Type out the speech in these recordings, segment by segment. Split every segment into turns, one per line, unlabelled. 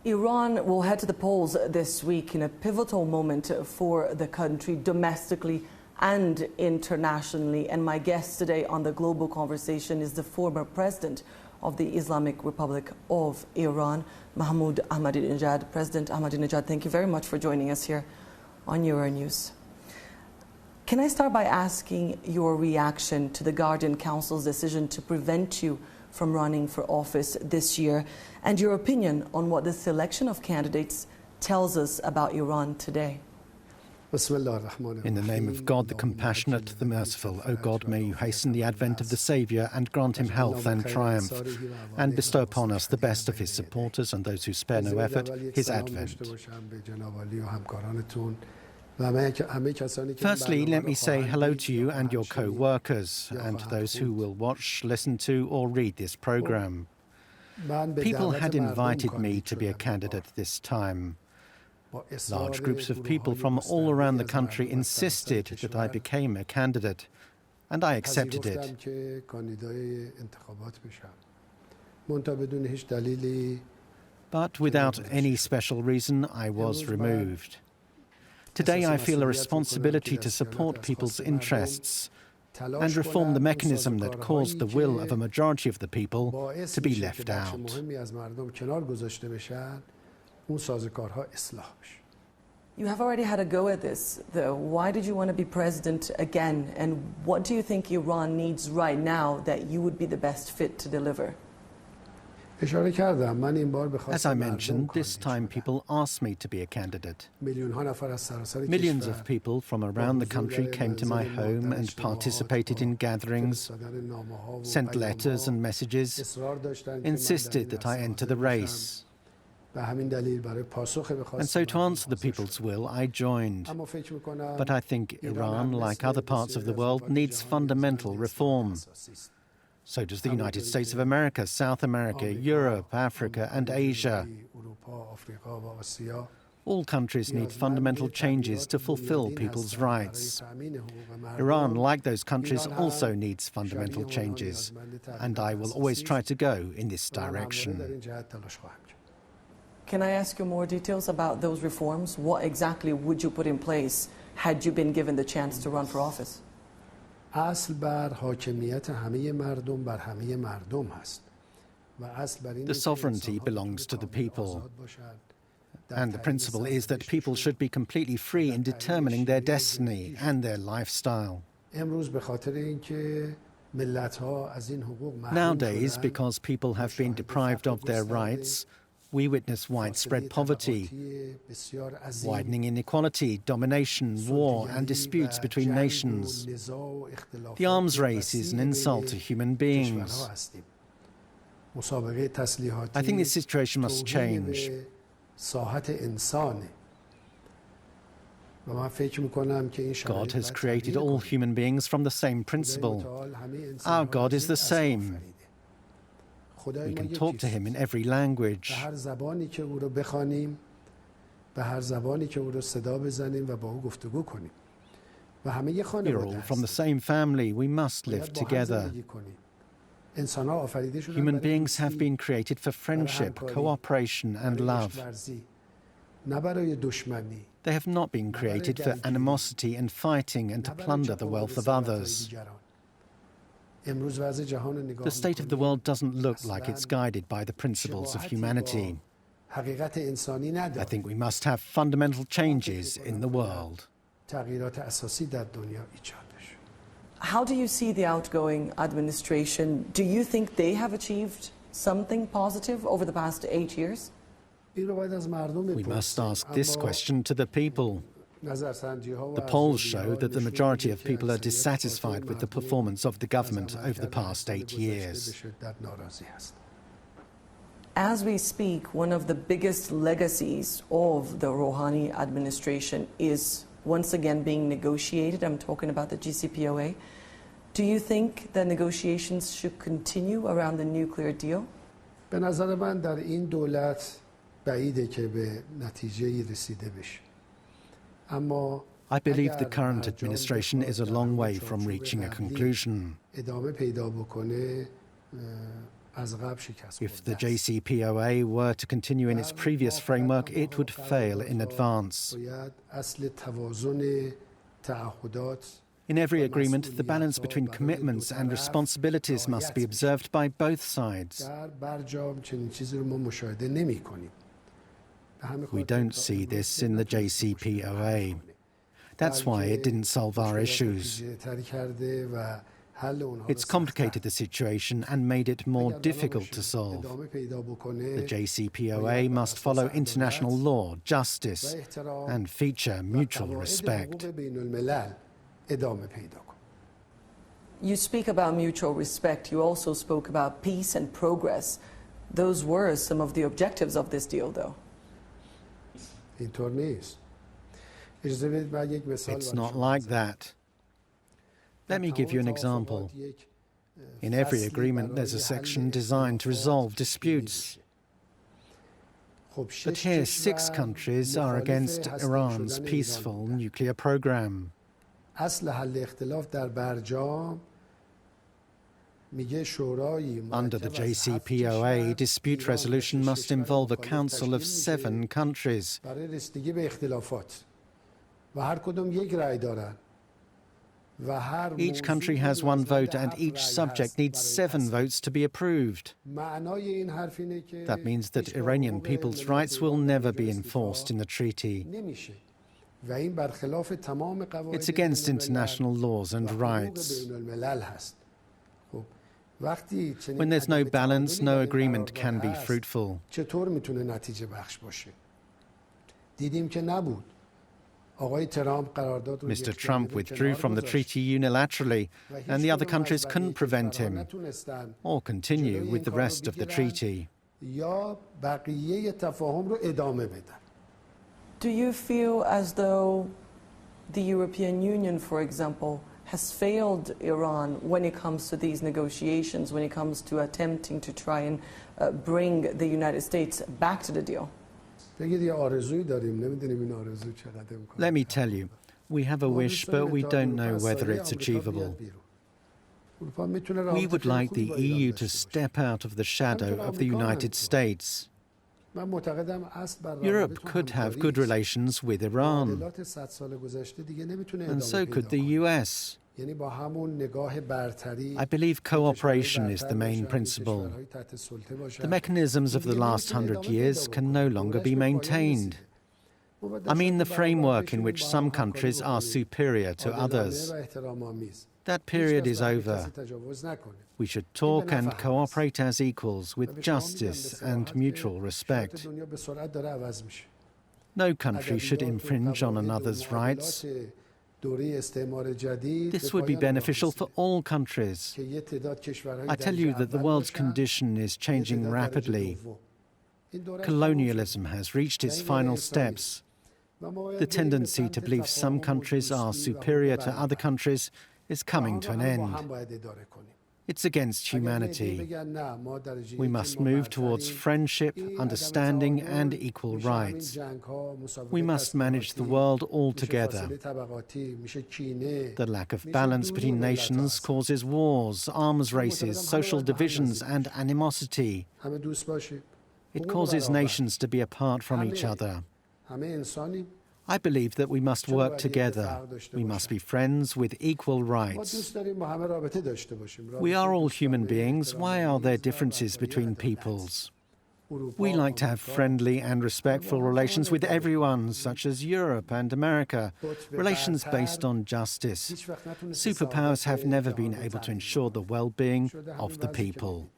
Iran will head to the polls this week in a pivotal moment for the country domestically and internationally. And my guest today on the Global Conversation is the former president of the Islamic Republic of Iran, Mahmoud Ahmadinejad. President Ahmadinejad, thank you very much for joining us here on Euronews. Can I start by asking your reaction to the Guardian Council's decision to prevent you from running for office this year, and your opinion on what the selection of candidates tells us about Iran today?
In the name of God, the compassionate, the merciful, O God, may you hasten the advent of the Saviour and grant him health and triumph, and bestow upon us the best of his supporters and those who spare no effort, his advent. Firstly, let me say hello to you and your co-workers, and to those who will watch, listen to, or read this programme. People had invited me to be a candidate this time. Large groups of people from all around the country insisted that I became a candidate, and I accepted it. But without any special reason, I was removed. Today I feel a responsibility to support people's interests and reform the mechanism that caused the will of a majority of the people to be left out.
You have already had a go at this, though. Why did you want to be president again? And what do you think Iran needs right now that you would be the best fit to deliver?
As I mentioned, this time people asked me to be a candidate. Millions of people from around the country came to my home and participated in gatherings, sent letters and messages, insisted that I enter the race. And so to answer the people's will, I joined. But I think Iran, like other parts of the world, needs fundamental reform. So does the United States of America, South America, Europe, Africa, and Asia. All countries need fundamental changes to fulfill people's rights. Iran, like those countries, also needs fundamental changes, and I will always try to go in this direction.
Can I ask you more details about those reforms? What exactly would you put in place had you been given the chance to run for office?
The sovereignty belongs to the people. And the principle is that people should be completely free in determining their destiny and their lifestyle. Nowadays, because people have been deprived of their rights, we witness widespread poverty, widening inequality, domination, war, and disputes between nations. The arms race is an insult to human beings. I think this situation must change. God has created all human beings from the same principle. Our God is the same. We can talk to him in every language. We're all from the same family. We must live together. Human beings have been created for friendship, cooperation, and love. They have not been created for animosity and fighting and to plunder the wealth of others. The state of the world doesn't look like it's guided by the principles of humanity. I think we must have fundamental changes in the world.
How do you see the outgoing administration? Do you think they have achieved something positive over the past 8 years?
We must ask this question to the people. The polls show that the majority of people are dissatisfied with the performance of the government over the past 8 years.
As we speak, one of the biggest legacies of the Rouhani administration is once again being negotiated. I'm talking about the JCPOA. Do you think that negotiations should continue around the nuclear deal?
به نظر من در این دولت بعیده که به نتیجه‌ای رسیده بشه.
I believe the current administration is a long way from reaching a conclusion. If the JCPOA were to continue in its previous framework, it would fail in advance. In every agreement, the balance between commitments and responsibilities must be observed by both sides. We don't see this in the JCPOA. That's why it didn't solve our issues. It's complicated the situation and made it more difficult to solve. The JCPOA must follow international law, justice, and feature mutual respect.
You speak about mutual respect. You also spoke about peace and progress. Those were some of the objectives of this deal, though.
It's not like that. Let me give you an example. In every agreement, there's a section designed to resolve disputes. But here, 6 countries are against Iran's peaceful nuclear program. Under the JCPOA, dispute resolution must involve a council of 7 countries. Each country has 1 vote and each subject needs 7 votes to be approved. That means that Iranian people's rights will never be enforced in the treaty. It's against international laws and rights. When there's no balance, no agreement can be fruitful. Mr. Trump withdrew from the treaty unilaterally, and the other countries couldn't prevent him or continue with the rest of the treaty.
Do you feel as though the European Union, for example, has failed Iran when it comes to these negotiations, when it comes to attempting to try and bring the United States back to the deal?
Let me tell you, we have a wish, but we don't know whether it's achievable. We would like the EU to step out of the shadow of the United States. Europe could have good relations with Iran, and so could the US. I believe cooperation is the main principle. The mechanisms of the last 100 years can no longer be maintained. I mean the framework in which some countries are superior to others. That period is over. We should talk and cooperate as equals with justice and mutual respect. No country should infringe on another's rights. This would be beneficial for all countries. I tell you that the world's condition is changing rapidly. Colonialism has reached its final steps. The tendency to believe some countries are superior to other countries is coming to an end. It's against humanity. We must move towards friendship, understanding, and equal rights. We must manage the world all together. The lack of balance between nations causes wars, arms races, social divisions, and animosity. It causes nations to be apart from each other. I believe that we must work together. We must be friends with equal rights. We are all human beings. Why are there differences between peoples? We like to have friendly and respectful relations with everyone, such as Europe and America, relations based on justice. Superpowers have never been able to ensure the well-being of the people.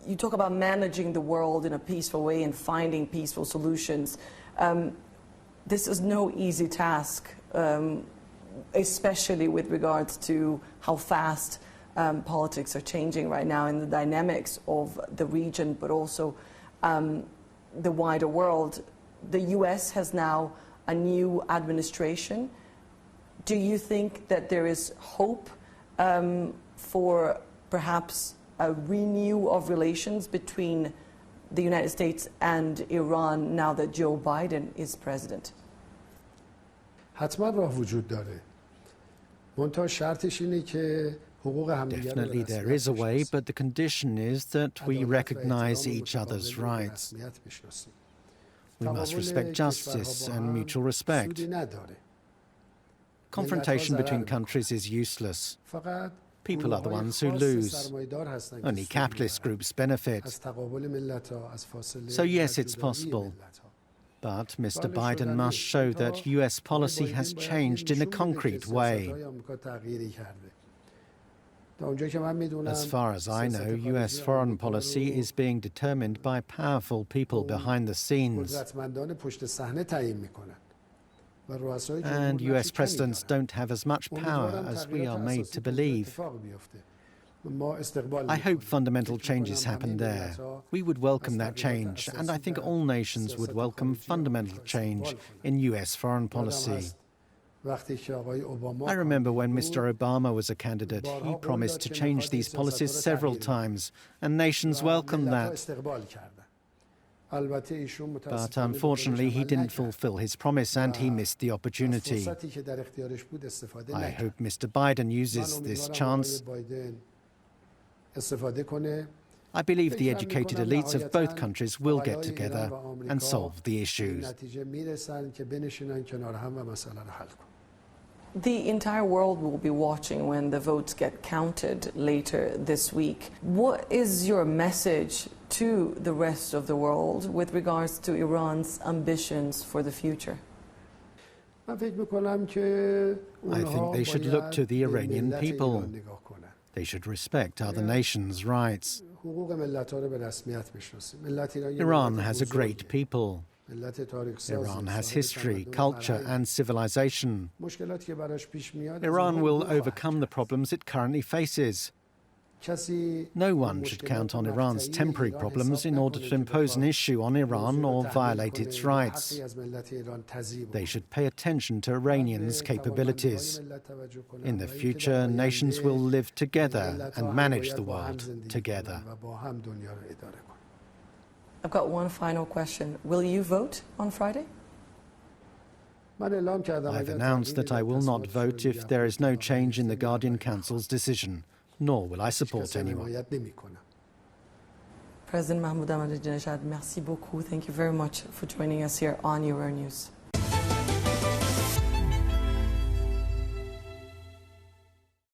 You talk about managing the world in a peaceful way and finding peaceful solutions. This is no easy task, especially with regards to how fast politics are changing right now in the dynamics of the region, but also the wider world. The US has now a new administration. Do you think that there is hope for perhaps a renewal of relations between the United States and Iran now that Joe Biden is president?
حتما راه وجود داره. منتها شرطش اینه که
Definitely there is a way, but the condition is that we recognize each other's rights. We must respect justice and mutual respect. Confrontation between countries is useless. People are the ones who lose. Only capitalist groups benefit. So yes, it's possible. But Mr. Biden must show that US policy has changed in a concrete way. As far as I know, US foreign policy is being determined by powerful people behind the scenes. And US presidents don't have as much power as we are made to believe. I hope fundamental changes happen there. We would welcome that change, and I think all nations would welcome fundamental change in US foreign policy. I remember when Mr. Obama was a candidate, he promised to change these policies several times, and nations welcomed that. But unfortunately, he didn't fulfill his promise and he missed the opportunity. I hope Mr. Biden uses this chance. I believe the educated elites of both countries will get together and solve the issues.
The entire world will be watching when the votes get counted later this week. What is your message to the rest of the world with regards to Iran's ambitions for the future?
I think they should look to the Iranian people. They should respect other nations' rights. Iran has a great people. Iran has history, culture and civilization. Iran will overcome the problems it currently faces. No one should count on Iran's temporary problems in order to impose an issue on Iran or violate its rights. They should pay attention to Iranians' capabilities. In the future, nations will live together and manage the world together.
I've got one final question. Will you vote on Friday?
I've announced that I will not vote if there is no change in the Guardian Council's decision, nor will I support anyone.
President Mahmoud Ahmadinejad, merci beaucoup. Thank you very much for joining us here on Euronews.